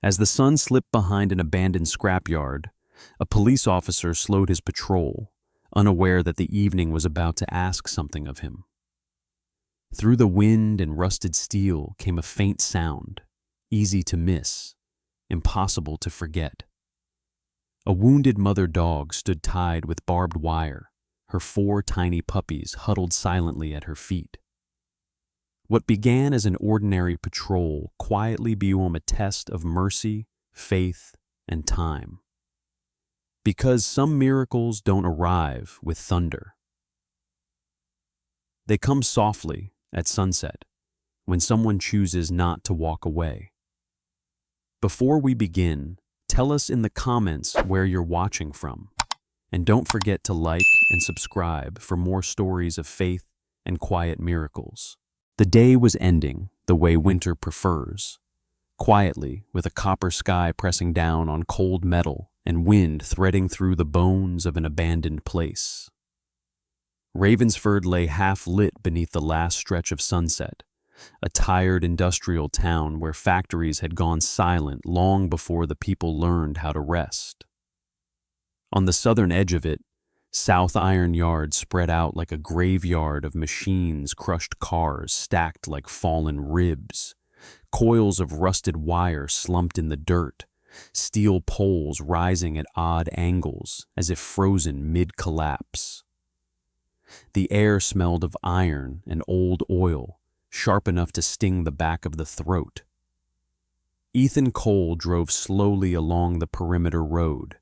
As the sun slipped behind an abandoned scrapyard, a police officer slowed his patrol, unaware that the evening was about to ask something of him. Through the wind and rusted steel came a faint sound, easy to miss, impossible to forget. A wounded mother dog stood tied with barbed wire, her 4 tiny puppies huddled silently at her feet. What began as an ordinary patrol quietly became a test of mercy, faith, and time. Because some miracles don't arrive with thunder. They come softly at sunset, when someone chooses not to walk away. Before we begin, tell us in the comments where you're watching from. And don't forget to like and subscribe for more stories of faith and quiet miracles. The day was ending the way winter prefers, quietly with a copper sky pressing down on cold metal and wind threading through the bones of an abandoned place. Ravensford lay half-lit beneath the last stretch of sunset, a tired industrial town where factories had gone silent long before the people learned how to rest. On the southern edge of it, South Iron Yard spread out like a graveyard of machines, crushed cars stacked like fallen ribs, coils of rusted wire slumped in the dirt, steel poles rising at odd angles as if frozen mid-collapse. The air smelled of iron and old oil, sharp enough to sting the back of the throat. Ethan Cole drove slowly along the perimeter road,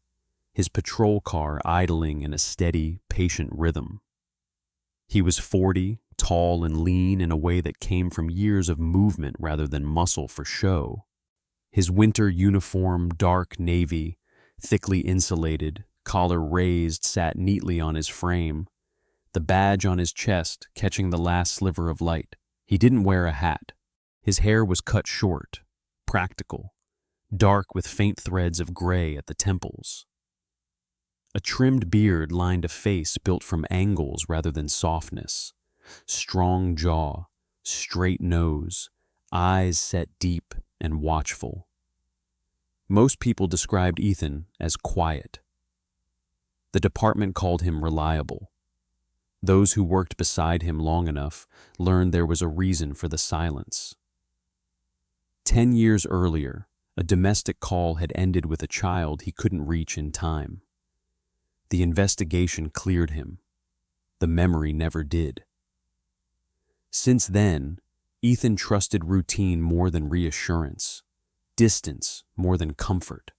his patrol car idling in a steady, patient rhythm. He was 40, tall and lean in a way that came from years of movement rather than muscle for show. His winter uniform, dark navy, thickly insulated, collar raised, sat neatly on his frame, the badge on his chest catching the last sliver of light. He didn't wear a hat. His hair was cut short, practical, dark with faint threads of gray at the temples. A trimmed beard lined a face built from angles rather than softness. Strong jaw, straight nose, eyes set deep and watchful. Most people described Ethan as quiet. The department called him reliable. Those who worked beside him long enough learned there was a reason for the silence. 10 years earlier, a domestic call had ended with a child he couldn't reach in time. The investigation cleared him. The memory never did. Since then, Ethan trusted routine more than reassurance, distance more than comfort.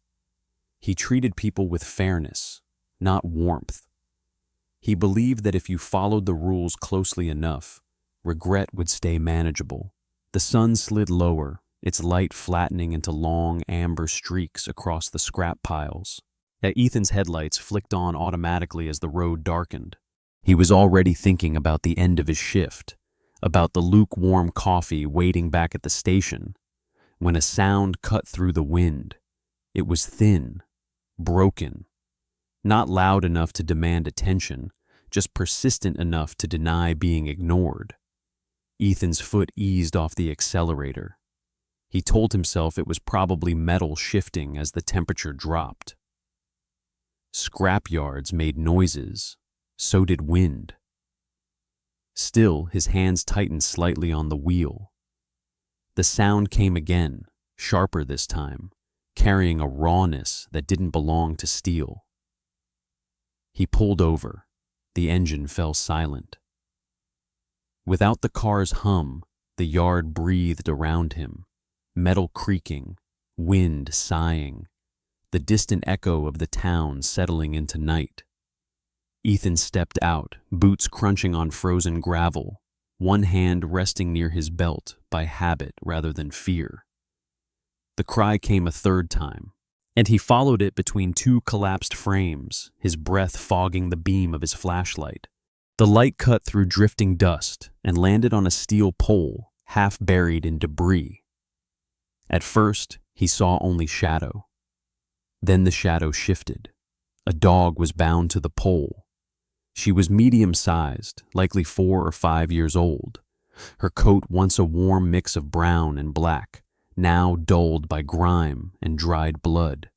He treated people with fairness, not warmth. He believed that if you followed the rules closely enough, regret would stay manageable. The sun slid lower, its light flattening into long amber streaks across the scrap piles. Ethan's headlights flicked on automatically as the road darkened. He was already thinking about the end of his shift, about the lukewarm coffee waiting back at the station, when a sound cut through the wind. It was thin, broken, not loud enough to demand attention, just persistent enough to deny being ignored. Ethan's foot eased off the accelerator. He told himself it was probably metal shifting as the temperature dropped. Scrapyards made noises, so did wind. Still, his hands tightened slightly on the wheel. The sound came again, sharper this time, carrying a rawness that didn't belong to steel. He pulled over. The engine fell silent. Without the car's hum, the yard breathed around him, metal creaking, wind sighing, the distant echo of the town settling into night. Ethan stepped out, boots crunching on frozen gravel, one hand resting near his belt by habit rather than fear. The cry came a third time, and he followed it between 2 collapsed frames, his breath fogging the beam of his flashlight. The light cut through drifting dust and landed on a steel pole, half buried in debris. At first, he saw only shadow. Then the shadow shifted. A dog was bound to the pole. She was medium-sized, likely 4 or 5 years old. Her coat once a warm mix of brown and black, now dulled by grime and dried blood.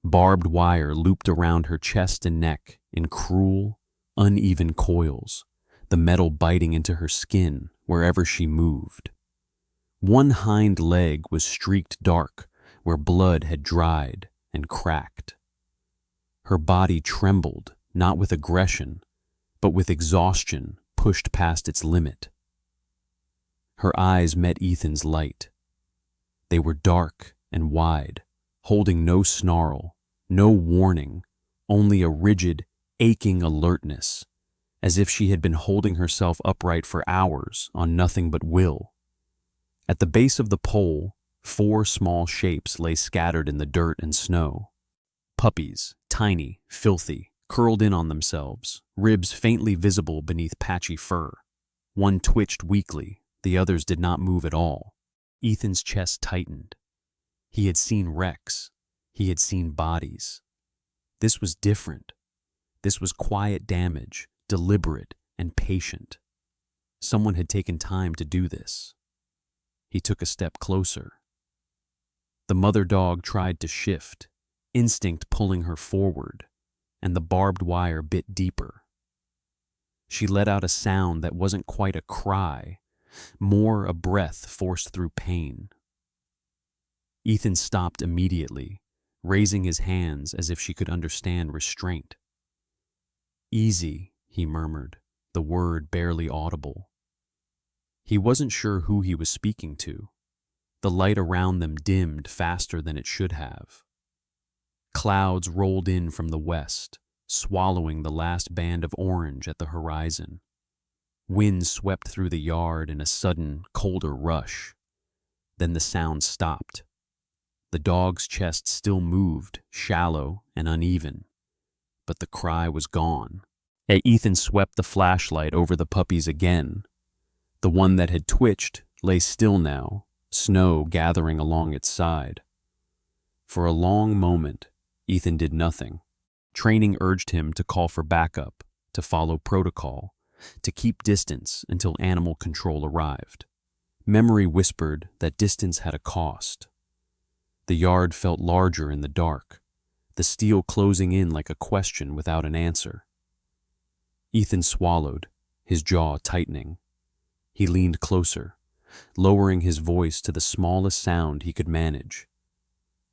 Barbed wire looped around her chest and neck in cruel, uneven coils, the metal biting into her skin wherever she moved. One hind leg was streaked dark where blood had dried and cracked. Her body trembled, not with aggression, but with exhaustion pushed past its limit. Her eyes met Ethan's light. They were dark and wide, holding no snarl, no warning, only a rigid, aching alertness, as if she had been holding herself upright for hours on nothing but will. At the base of the pole, 4 small shapes lay scattered in the dirt and snow. Puppies, tiny, filthy, curled in on themselves, ribs faintly visible beneath patchy fur. One twitched weakly, the others did not move at all. Ethan's chest tightened. He had seen wrecks. He had seen bodies. This was different. This was quiet damage, deliberate and patient. Someone had taken time to do this. He took a step closer. The mother dog tried to shift, instinct pulling her forward, and the barbed wire bit deeper. She let out a sound that wasn't quite a cry, more a breath forced through pain. Ethan stopped immediately, raising his hands as if she could understand restraint. "Easy," he murmured, the word barely audible. He wasn't sure who he was speaking to. The light around them dimmed faster than it should have. Clouds rolled in from the west, swallowing the last band of orange at the horizon. Wind swept through the yard in a sudden, colder rush. Then the sound stopped. The dog's chest still moved, shallow and uneven, but the cry was gone. Ethan swept the flashlight over the puppies again. The one that had twitched lay still now, snow gathering along its side. For a long moment, Ethan did nothing. Training urged him to call for backup, to follow protocol, to keep distance until animal control arrived. Memory whispered that distance had a cost. The yard felt larger in the dark, the steel closing in like a question without an answer. Ethan swallowed, his jaw tightening. He leaned closer, lowering his voice to the smallest sound he could manage.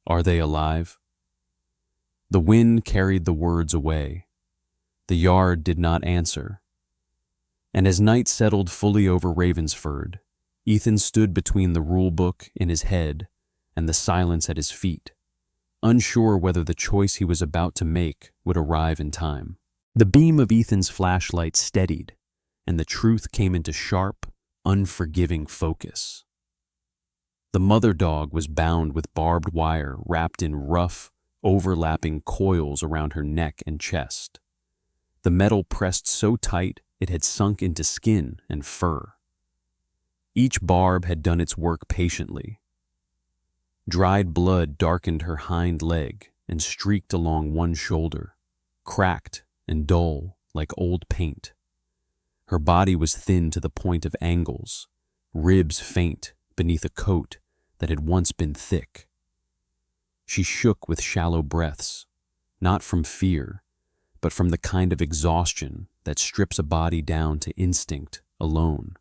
"Are they alive?" The wind carried the words away. The yard did not answer. And as night settled fully over Ravensford, Ethan stood between the rule book in his head and the silence at his feet, unsure whether the choice he was about to make would arrive in time. The beam of Ethan's flashlight steadied, and the truth came into sharp, unforgiving focus. The mother dog was bound with barbed wire wrapped in rough, overlapping coils around her neck and chest. The metal pressed so tight it had sunk into skin and fur. Each barb had done its work patiently. Dried blood darkened her hind leg and streaked along one shoulder, cracked and dull like old paint. Her body was thin to the point of angles, ribs faint beneath a coat that had once been thick. She shook with shallow breaths, not from fear, but from the kind of exhaustion that strips a body down to instinct alone.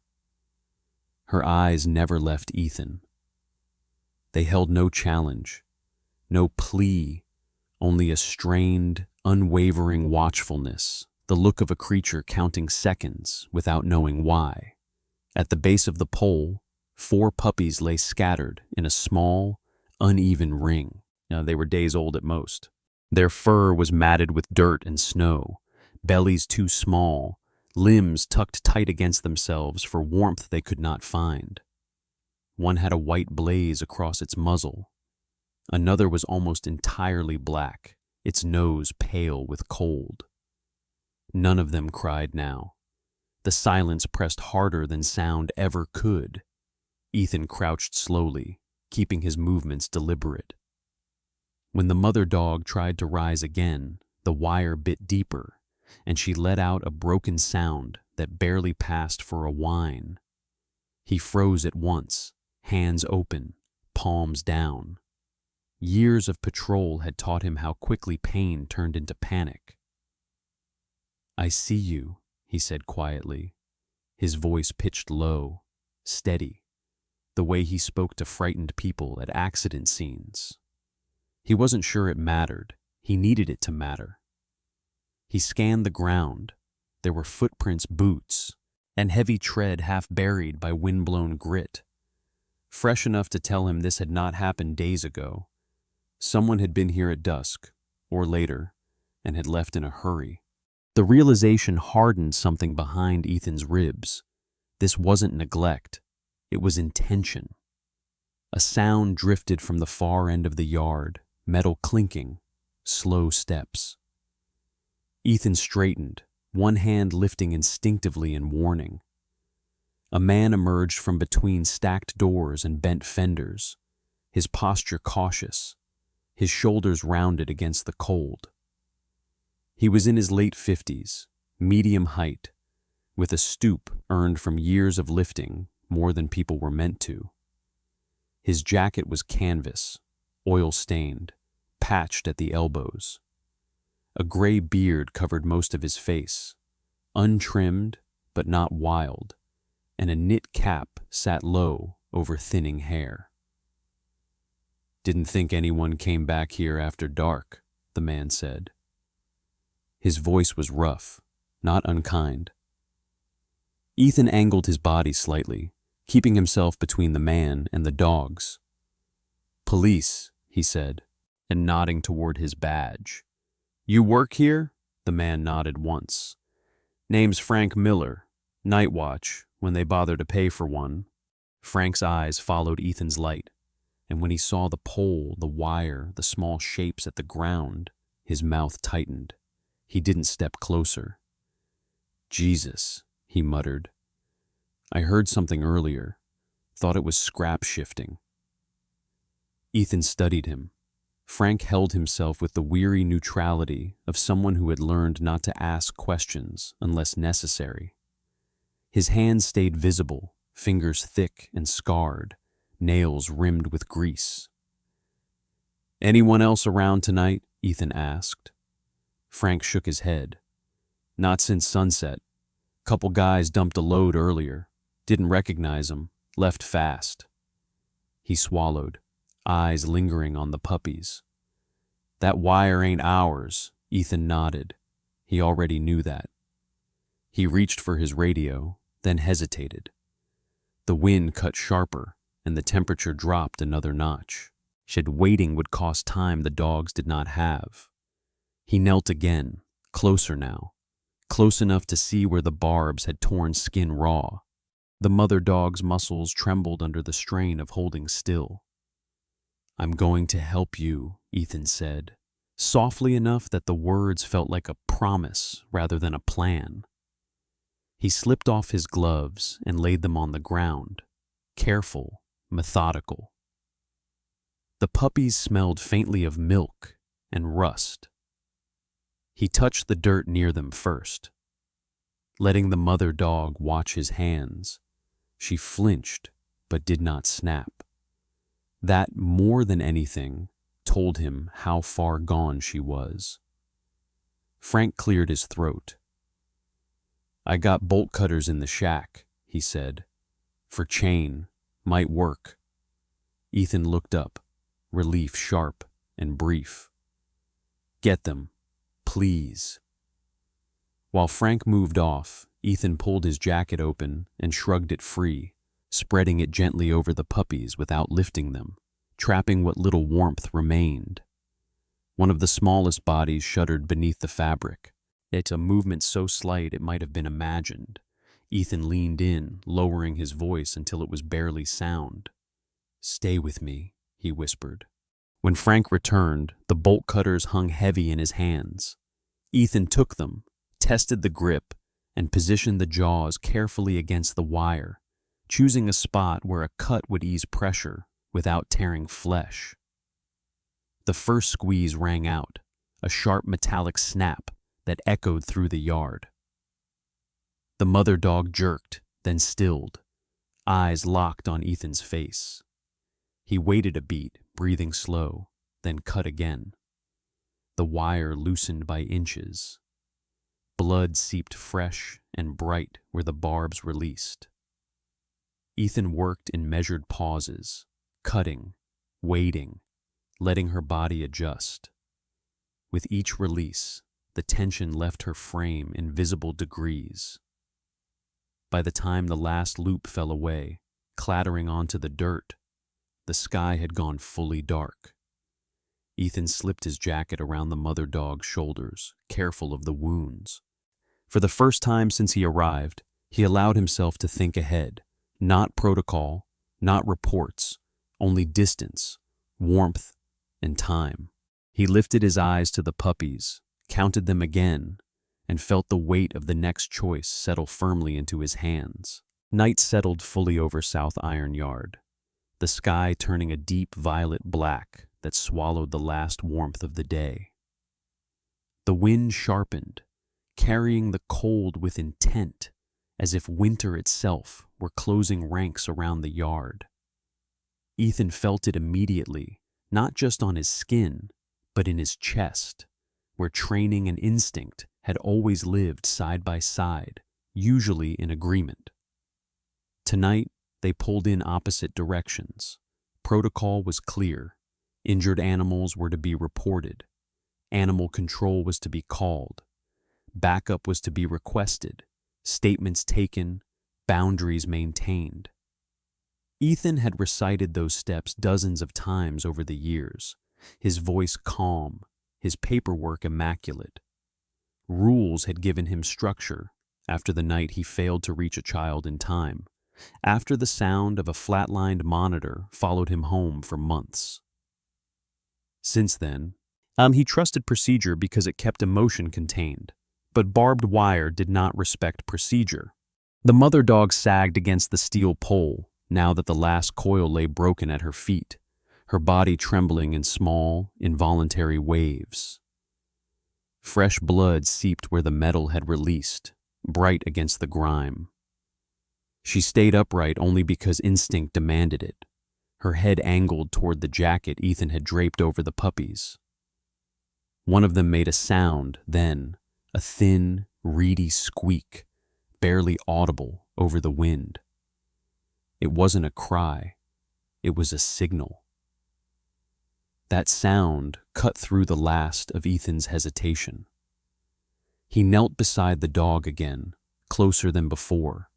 Her eyes never left Ethan. They held no challenge, no plea, only a strained, unwavering watchfulness, the look of a creature counting seconds without knowing why. At the base of the pole, 4 puppies lay scattered in a small, uneven ring. Now, they were days old at most. Their fur was matted with dirt and snow, bellies too small, limbs tucked tight against themselves for warmth they could not find. One had a white blaze across its muzzle. Another was almost entirely black, its nose pale with cold. None of them cried now. The silence pressed harder than sound ever could. Ethan crouched slowly, keeping his movements deliberate. When the mother dog tried to rise again, the wire bit deeper, and she let out a broken sound that barely passed for a whine. He froze at once, hands open, palms down. Years of patrol had taught him how quickly pain turned into panic. "I see you," he said quietly, his voice pitched low, steady, the way he spoke to frightened people at accident scenes. He wasn't sure it mattered. He needed it to matter. He scanned the ground. There were footprints, boots, and heavy tread half buried by wind-blown grit. Fresh enough to tell him this had not happened days ago. Someone had been here at dusk, or later, and had left in a hurry. The realization hardened something behind Ethan's ribs. This wasn't neglect. It was intention. A sound drifted from the far end of the yard, metal clinking, slow steps. Ethan straightened, one hand lifting instinctively in warning. A man emerged from between stacked doors and bent fenders, his posture cautious, his shoulders rounded against the cold. He was in his late 50s, medium height, with a stoop earned from years of lifting more than people were meant to. His jacket was canvas, oil-stained, patched at the elbows. A gray beard covered most of his face, untrimmed but not wild, and a knit cap sat low over thinning hair. "Didn't think anyone came back here after dark," the man said. His voice was rough, not unkind. Ethan angled his body slightly, keeping himself between the man and the dogs. "Police," he said, and nodding toward his badge. "You work here?" The man nodded once. "Name's Frank Miller. Night watch, when they bother to pay for one." Frank's eyes followed Ethan's light, and when he saw the pole, the wire, the small shapes at the ground, his mouth tightened. He didn't step closer. "Jesus," he muttered. "I heard something earlier. Thought it was scrap shifting." Ethan studied him. Frank held himself with the weary neutrality of someone who had learned not to ask questions unless necessary. His hands stayed visible, fingers thick and scarred, nails rimmed with grease. "Anyone else around tonight?" Ethan asked. Frank shook his head. "Not since sunset. Couple guys dumped a load earlier. Didn't recognize 'em. Left fast." He swallowed, eyes lingering on the puppies. "That wire ain't ours," Ethan nodded. He already knew that. He reached for his radio, then hesitated. The wind cut sharper, and the temperature dropped another notch. Shed waiting would cost time the dogs did not have. He knelt again, closer now, close enough to see where the barbs had torn skin raw. The mother dog's muscles trembled under the strain of holding still. "I'm going to help you," Ethan said, softly enough that the words felt like a promise rather than a plan. He slipped off his gloves and laid them on the ground, careful, methodical. The puppies smelled faintly of milk and rust. He touched the dirt near them first. Letting the mother dog watch his hands, she flinched but did not snap. That, more than anything, told him how far gone she was. Frank cleared his throat. "I got bolt cutters in the shack," he said. "For chain, might work." Ethan looked up, relief sharp and brief. "Get them, please." While Frank moved off, Ethan pulled his jacket open and shrugged it free, spreading it gently over the puppies without lifting them, trapping what little warmth remained. One of the smallest bodies shuddered beneath the fabric. It's a movement so slight it might have been imagined. Ethan leaned in, lowering his voice until it was barely sound. "Stay with me," he whispered. When Frank returned, the bolt cutters hung heavy in his hands. Ethan took them, tested the grip, and positioned the jaws carefully against the wire, choosing a spot where a cut would ease pressure without tearing flesh. The first squeeze rang out, a sharp metallic snap that echoed through the yard. The mother dog jerked, then stilled, eyes locked on Ethan's face. He waited a beat, breathing slow, then cut again. The wire loosened by inches. Blood seeped fresh and bright where the barbs released. Ethan worked in measured pauses, cutting, waiting, letting her body adjust. With each release, the tension left her frame in visible degrees. By the time the last loop fell away, clattering onto the dirt, the sky had gone fully dark. Ethan slipped his jacket around the mother dog's shoulders, careful of the wounds. For the first time since he arrived, he allowed himself to think ahead. Not protocol, not reports, only distance, warmth, and time. He lifted his eyes to the puppies, counted them again, and felt the weight of the next choice settle firmly into his hands. Night settled fully over South Iron Yard, the sky turning a deep violet black that swallowed the last warmth of the day. The wind sharpened, carrying the cold with intent, as if winter itself were closing ranks around the yard. Ethan felt it immediately, not just on his skin, but in his chest, where training and instinct had always lived side by side, usually in agreement. Tonight, they pulled in opposite directions. Protocol was clear. Injured animals were to be reported. Animal control was to be called. Backup was to be requested. Statements taken, boundaries maintained. Ethan had recited those steps dozens of times over the years, his voice calm, his paperwork immaculate. Rules had given him structure after the night he failed to reach a child in time, after the sound of a flatlined monitor followed him home for months. Since then, he trusted procedure because it kept emotion contained, but barbed wire did not respect procedure. The mother dog sagged against the steel pole now that the last coil lay broken at her feet, her body trembling in small, involuntary waves. Fresh blood seeped where the metal had released, bright against the grime. She stayed upright only because instinct demanded it, her head angled toward the jacket Ethan had draped over the puppies. One of them made a sound, then, a thin, reedy squeak, barely audible over the wind. It wasn't a cry, it was a signal. That sound cut through the last of Ethan's hesitation. He knelt beside the dog again, closer than before,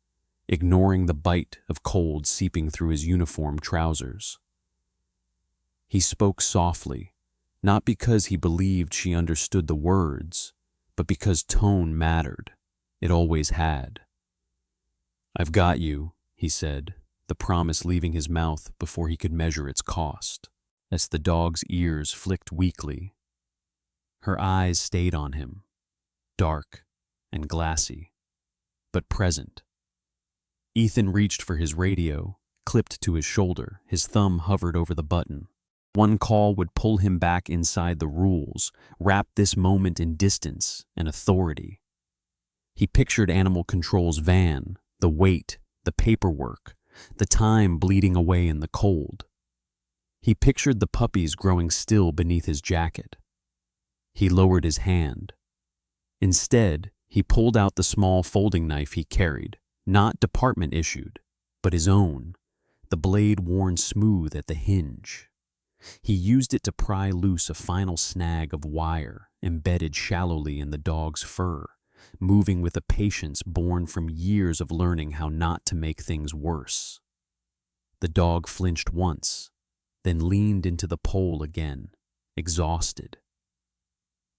ignoring the bite of cold seeping through his uniform trousers. He spoke softly, not because he believed she understood the words, but because tone mattered. It always had. "I've got you," he said, the promise leaving his mouth before he could measure its cost. As the dog's ears flicked weakly, her eyes stayed on him, dark and glassy, but present. Ethan reached for his radio, clipped to his shoulder, his thumb hovered over the button. One call would pull him back inside the rules, wrap this moment in distance and authority. He pictured Animal Control's van, the weight, the paperwork, the time bleeding away in the cold. He pictured the puppies growing still beneath his jacket. He lowered his hand. Instead, he pulled out the small folding knife he carried, not department issued, but his own, the blade worn smooth at the hinge. He used it to pry loose a final snag of wire embedded shallowly in the dog's fur, moving with a patience born from years of learning how not to make things worse. The dog flinched once, then leaned into the pole again, exhausted.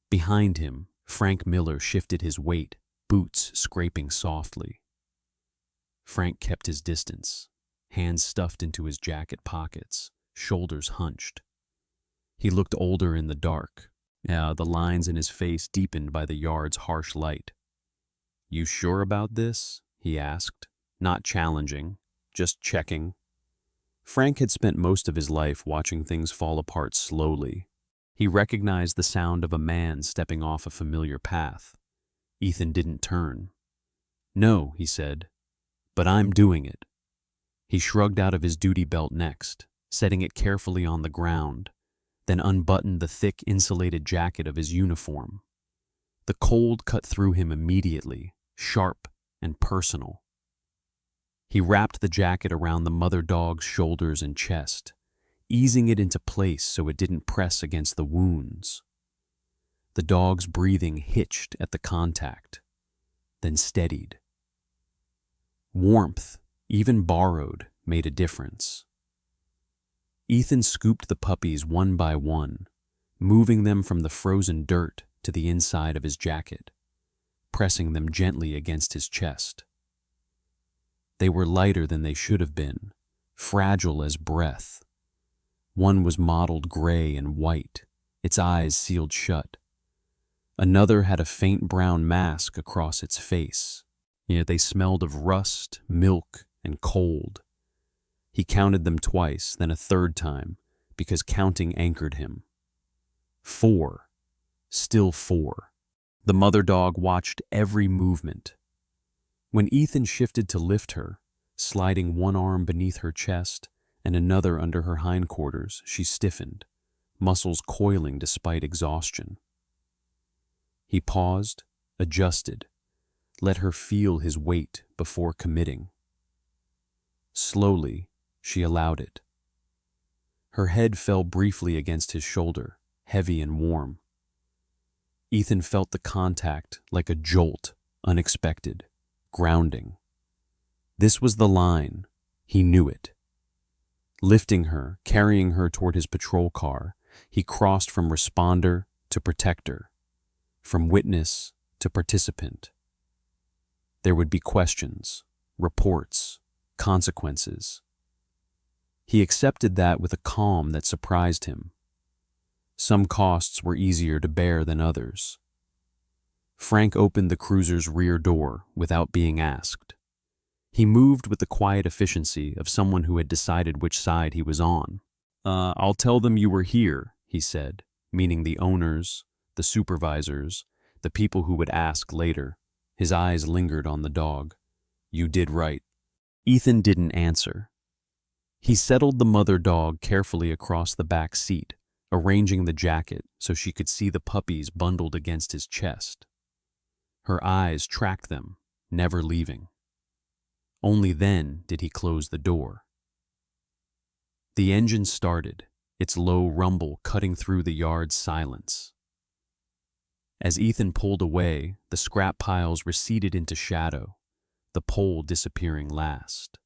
Behind him, Frank Miller shifted his weight, boots scraping softly. Frank kept his distance, hands stuffed into his jacket pockets, shoulders hunched. He looked older in the dark, the lines in his face deepened by the yard's harsh light. "You sure about this?" he asked, not challenging, just checking. Frank had spent most of his life watching things fall apart slowly. He recognized the sound of a man stepping off a familiar path. Ethan didn't turn. "No," he said, "but I'm doing it." He shrugged out of his duty belt next, setting it carefully on the ground, then unbuttoned the thick insulated jacket of his uniform. The cold cut through him immediately, sharp and personal. He wrapped the jacket around the mother dog's shoulders and chest, easing it into place so it didn't press against the wounds. The dog's breathing hitched at the contact, then steadied. Warmth, even borrowed, made a difference. Ethan scooped the puppies one by one, moving them from the frozen dirt to the inside of his jacket, pressing them gently against his chest. They were lighter than they should have been, fragile as breath. One was mottled gray and white, its eyes sealed shut. Another had a faint brown mask across its face, yet they smelled of rust, milk, and cold. He counted them twice, then a third time, because counting anchored him. 4. Still 4. The mother dog watched every movement. When Ethan shifted to lift her, sliding one arm beneath her chest and another under her hindquarters, she stiffened, muscles coiling despite exhaustion. He paused, adjusted, let her feel his weight before committing. Slowly, she allowed it. Her head fell briefly against his shoulder, heavy and warm. Ethan felt the contact like a jolt, unexpected, grounding. This was the line. He knew it. Lifting her, carrying her toward his patrol car, he crossed from responder to protector, from witness to participant. There would be questions, reports, consequences. He accepted that with a calm that surprised him. Some costs were easier to bear than others. Frank opened the cruiser's rear door without being asked. He moved with the quiet efficiency of someone who had decided which side he was on. I'll tell them you were here, he said, meaning the owners, the supervisors, the people who would ask later. His eyes lingered on the dog. You did right. Ethan didn't answer. He settled the mother dog carefully across the back seat, arranging the jacket so she could see the puppies bundled against his chest. Her eyes tracked them, never leaving. Only then did he close the door. The engine started, its low rumble cutting through the yard's silence. As Ethan pulled away, the scrap piles receded into shadow, the pole disappearing last.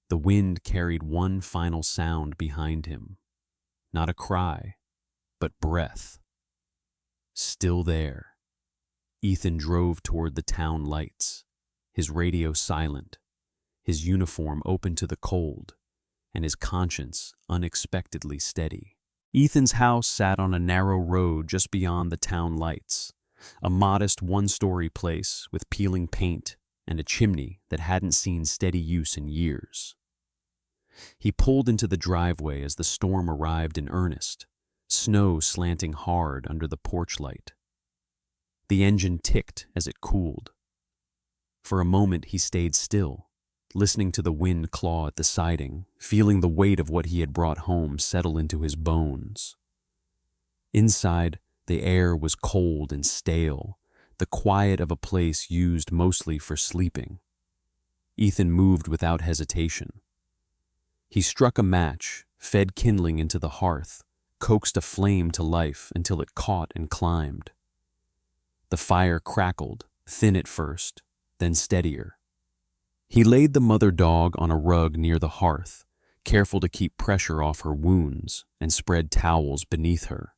The wind carried one final sound behind him. Not a cry, but breath. Still there. Ethan drove toward the town lights, his radio silent, his uniform open to the cold, and his conscience unexpectedly steady. Ethan's house sat on a narrow road just beyond the town lights, a modest one-story place with peeling paint and a chimney that hadn't seen steady use in years. He pulled into the driveway as the storm arrived in earnest, snow slanting hard under the porch light. The engine ticked as it cooled. For a moment he stayed still, listening to the wind claw at the siding, feeling the weight of what he had brought home settle into his bones. Inside, the air was cold and stale, the quiet of a place used mostly for sleeping. Ethan moved without hesitation. He struck a match, fed kindling into the hearth, coaxed a flame to life until it caught and climbed. The fire crackled, thin at first, then steadier. He laid the mother dog on a rug near the hearth, careful to keep pressure off her wounds, and spread towels beneath her.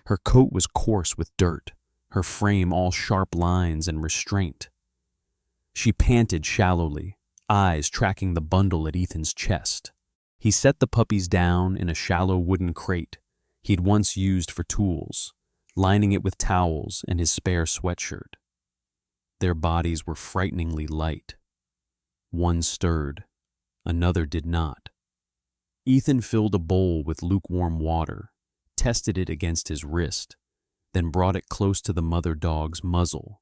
Her coat was coarse with dirt, her frame all sharp lines and restraint. She panted shallowly, eyes tracking the bundle at Ethan's chest. He set the puppies down in a shallow wooden crate he'd once used for tools, lining it with towels and his spare sweatshirt. Their bodies were frighteningly light. One stirred, another did not. Ethan filled a bowl with lukewarm water, tested it against his wrist, then brought it close to the mother dog's muzzle.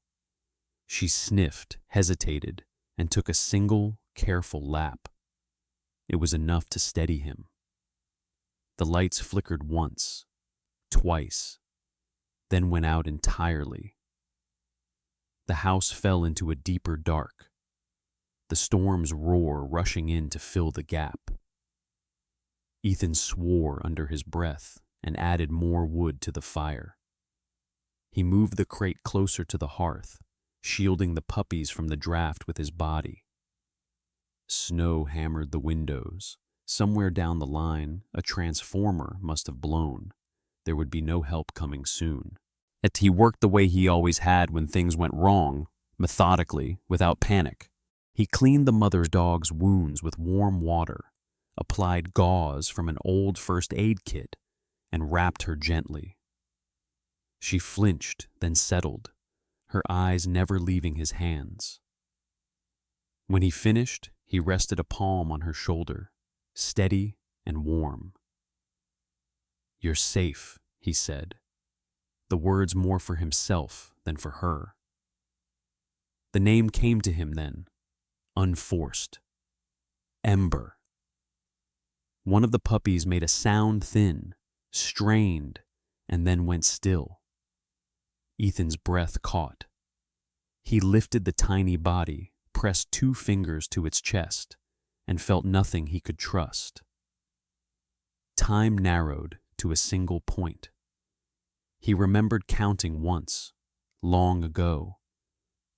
She sniffed, hesitated, and took a single, careful lap. It was enough to steady him. The lights flickered once, twice, then went out entirely. The house fell into a deeper dark, the storm's roar rushing in to fill the gap. Ethan swore under his breath and added more wood to the fire. He moved the crate closer to the hearth, shielding the puppies from the draft with his body. Snow hammered the windows. Somewhere down the line, a transformer must have blown. There would be no help coming soon. Yet he worked the way he always had when things went wrong, methodically, without panic. He cleaned the mother dog's wounds with warm water, applied gauze from an old first aid kit, and wrapped her gently. She flinched, then settled, her eyes never leaving his hands. When he finished, he rested a palm on her shoulder, steady and warm. "You're safe," he said, the words more for himself than for her. The name came to him then, unforced. Ember. One of the puppies made a sound thin, strained, and then went still. Ethan's breath caught. He lifted the tiny body, pressed 2 fingers to its chest, and felt nothing he could trust. Time narrowed to a single point. He remembered counting once, long ago,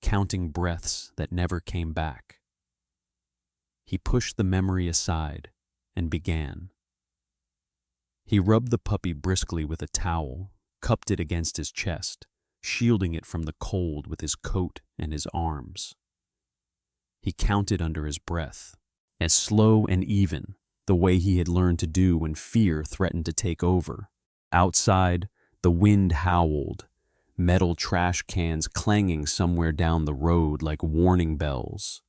counting breaths that never came back. He pushed the memory aside and began. He rubbed the puppy briskly with a towel, cupped it against his chest, shielding it from the cold with his coat and his arms. He counted under his breath, as slow and even, the way he had learned to do when fear threatened to take over. Outside, the wind howled, metal trash cans clanging somewhere down the road like warning bells.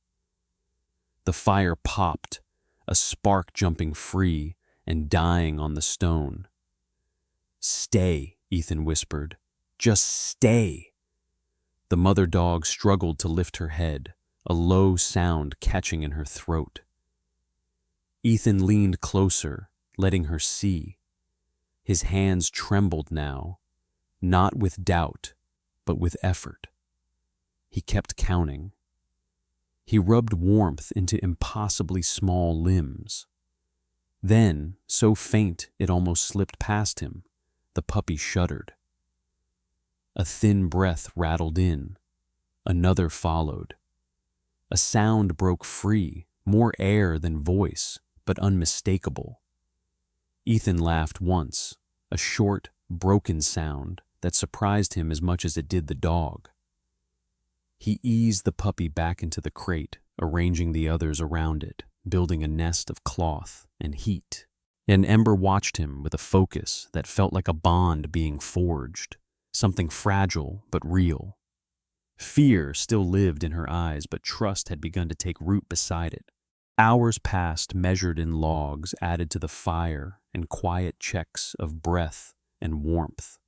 The fire popped, a spark jumping free and dying on the stone. "Stay," Ethan whispered. "Just stay." The mother dog struggled to lift her head, a low sound catching in her throat. Ethan leaned closer, letting her see. His hands trembled now, not with doubt, but with effort. He kept counting. He rubbed warmth into impossibly small limbs. Then, so faint it almost slipped past him, the puppy shuddered. A thin breath rattled in. Another followed. A sound broke free, more air than voice, but unmistakable. Ethan laughed once, a short, broken sound that surprised him as much as it did the dog. He eased the puppy back into the crate, arranging the others around it, building a nest of cloth and heat. And Ember watched him with a focus that felt like a bond being forged, something fragile but real. Fear still lived in her eyes, but trust had begun to take root beside it. Hours passed, measured in logs, added to the fire and quiet checks of breath and warmth.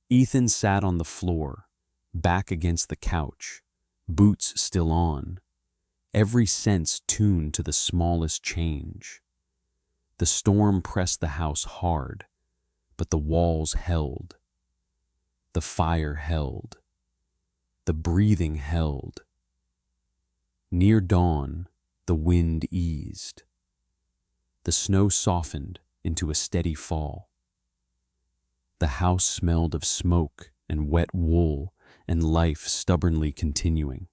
Ethan sat on the floor, back against the couch, boots still on, every sense tuned to the smallest change. The storm pressed the house hard, but the walls held. The fire held. The breathing held. Near dawn, the wind eased. The snow softened into a steady fall. The house smelled of smoke and wet wool and life stubbornly continuing.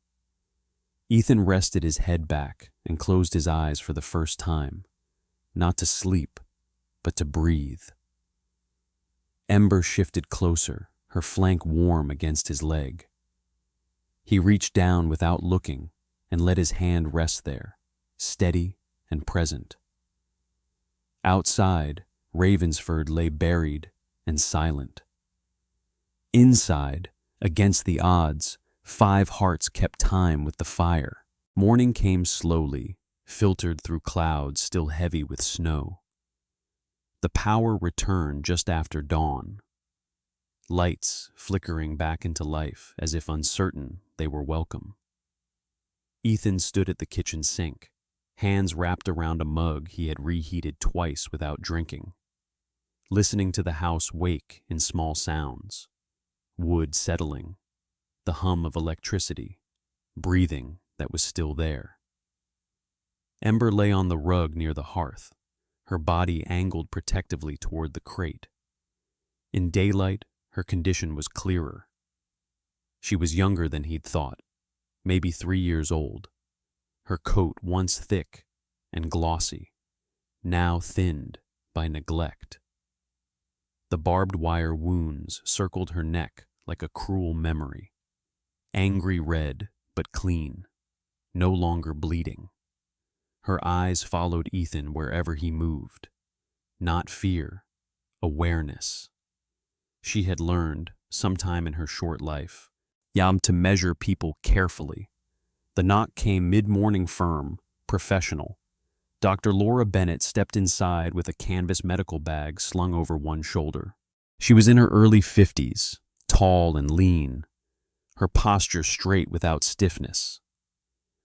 Ethan rested his head back and closed his eyes for the first time, not to sleep, but to breathe. Ember shifted closer, her flank warm against his leg. He reached down without looking and let his hand rest there, steady and present. Outside, Ravensford lay buried and silent. Inside, against the odds, 5 hearts kept time with the fire. Morning came slowly, filtered through clouds still heavy with snow. The power returned just after dawn, lights flickering back into life as if uncertain they were welcome. Ethan stood at the kitchen sink, hands wrapped around a mug he had reheated twice without drinking, listening to the house wake in small sounds, wood settling, the hum of electricity, breathing that was still there. Ember lay on the rug near the hearth, her body angled protectively toward the crate. In daylight, her condition was clearer. She was younger than he'd thought, maybe 3 years old. Her coat, once thick and glossy, now thinned by neglect. The barbed wire wounds circled her neck like a cruel memory, angry red but clean, no longer bleeding. Her eyes followed Ethan wherever he moved. Not fear, awareness. She had learned, sometime in her short life, to measure people carefully. The knock came mid-morning, firm, professional. Dr. Laura Bennett stepped inside with a canvas medical bag slung over one shoulder. She was in her early 50s, tall and lean, her posture straight without stiffness.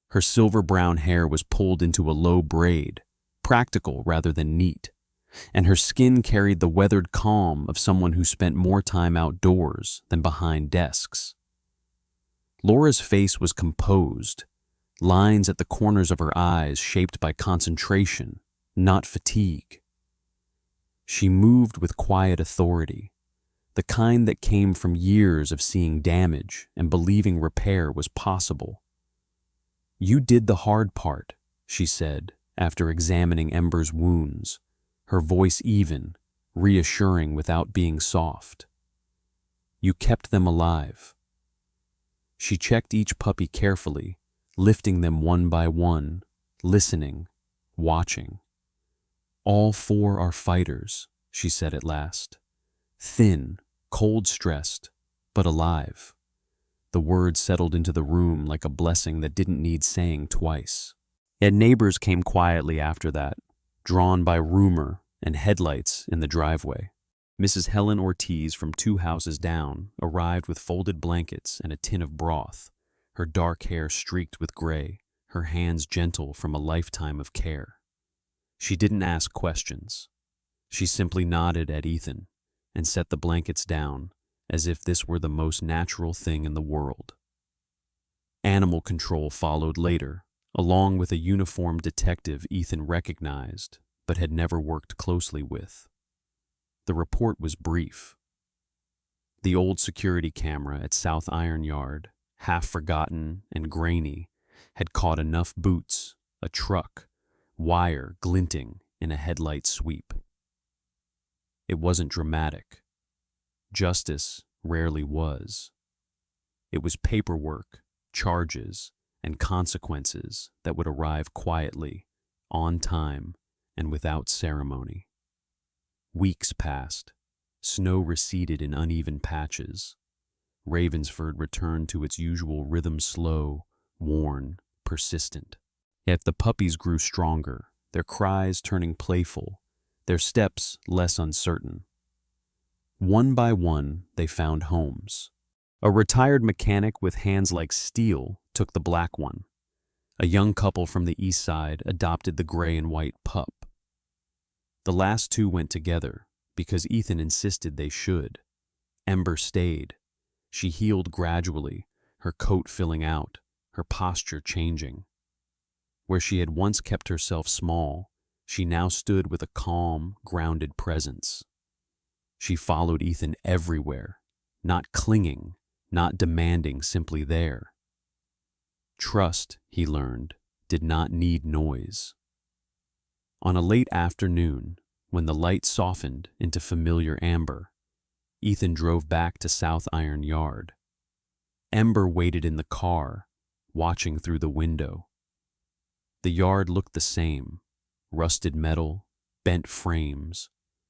Her silver-brown hair was pulled into a low braid, practical rather than neat, and her skin carried the weathered calm of someone who spent more time outdoors than behind desks. Laura's face was composed, lines at the corners of her eyes shaped by concentration, not fatigue. She moved with quiet authority, the kind that came from years of seeing damage and believing repair was possible. "You did the hard part," she said, after examining Ember's wounds, her voice even, reassuring without being soft. "You kept them alive." She checked each puppy carefully, lifting them one by one, listening, watching. "All 4 are fighters," she said at last. "Thin, cold-stressed, but alive." The words settled into the room like a blessing that didn't need saying twice. Yet neighbors came quietly after that, drawn by rumor and headlights in the driveway. Mrs. Helen Ortiz from 2 houses down arrived with folded blankets and a tin of broth, her dark hair streaked with gray, her hands gentle from a lifetime of care. She didn't ask questions. She simply nodded at Ethan and set the blankets down as if this were the most natural thing in the world. Animal control followed later, along with a uniformed detective Ethan recognized but had never worked closely with. The report was brief. The old security camera at South Iron Yard, half forgotten and grainy, had caught enough boots, a truck, wire glinting in a headlight sweep. It wasn't dramatic. Justice rarely was. It was paperwork, charges, and consequences that would arrive quietly, on time, and without ceremony. Weeks passed. Snow receded in uneven patches. Ravensford returned to its usual rhythm, slow, worn, persistent. Yet the puppies grew stronger, their cries turning playful, their steps less uncertain. One by one, they found homes. A retired mechanic with hands like steel took the black one. A young couple from the east side adopted the gray and white pup. The last 2 went together because Ethan insisted they should. Ember stayed. She healed gradually, her coat filling out, her posture changing. Where she had once kept herself small, she now stood with a calm, grounded presence. She followed Ethan everywhere, not clinging, not demanding, simply there. Trust, he learned, did not need noise. On a late afternoon, when the light softened into familiar amber, Ethan drove back to South Iron Yard. Ember waited in the car, watching through the window. The yard looked the same, rusted metal, bent frames,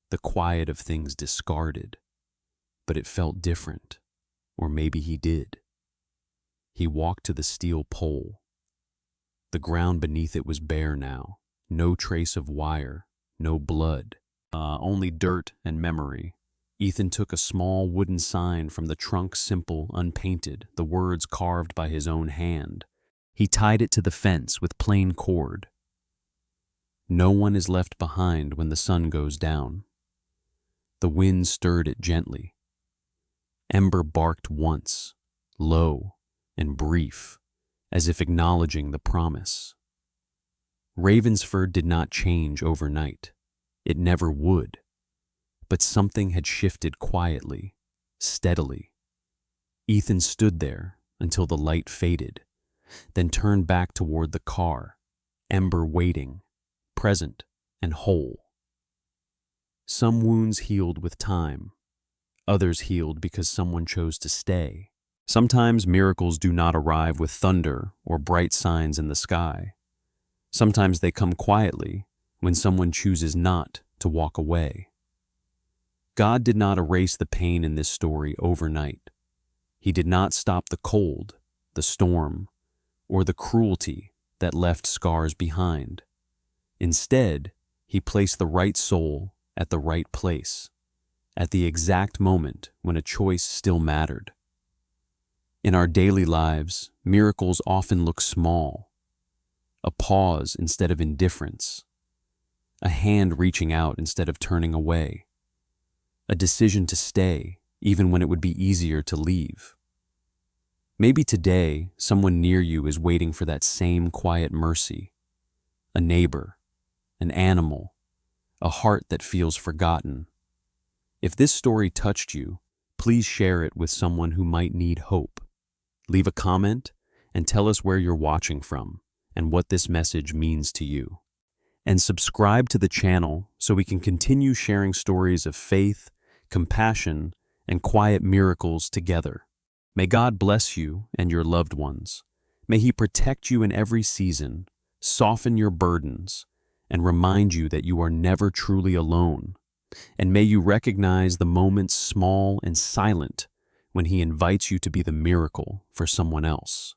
the quiet of things discarded. But it felt different, or maybe he did. He walked to the steel pole. The ground beneath it was bare now. No trace of wire, no blood, only dirt and memory. Ethan took a small wooden sign from the trunk, simple, unpainted, the words carved by his own hand. He tied it to the fence with plain cord. No one is left behind when the sun goes down. The wind stirred it gently. Ember barked once, low and brief, as if acknowledging the promise. Ravensford did not change overnight. It never would. But something had shifted quietly, steadily. Ethan stood there until the light faded, then turned back toward the car, Ember waiting, present and whole. Some wounds healed with time. Others healed because someone chose to stay. Sometimes miracles do not arrive with thunder or bright signs in the sky. Sometimes they come quietly when someone chooses not to walk away. God did not erase the pain in this story overnight. He did not stop the cold, the storm, or the cruelty that left scars behind. Instead, he placed the right soul at the right place, at the exact moment when a choice still mattered. In our daily lives, miracles often look small. A pause instead of indifference. A hand reaching out instead of turning away. A decision to stay even when it would be easier to leave. Maybe today, someone near you is waiting for that same quiet mercy. A neighbor, an animal, a heart that feels forgotten. If this story touched you, please share it with someone who might need hope. Leave a comment and tell us where you're watching from and what this message means to you. And subscribe to the channel so we can continue sharing stories of faith, compassion, and quiet miracles together. May God bless you and your loved ones. May He protect you in every season, soften your burdens, and remind you that you are never truly alone. And may you recognize the moments small and silent when He invites you to be the miracle for someone else.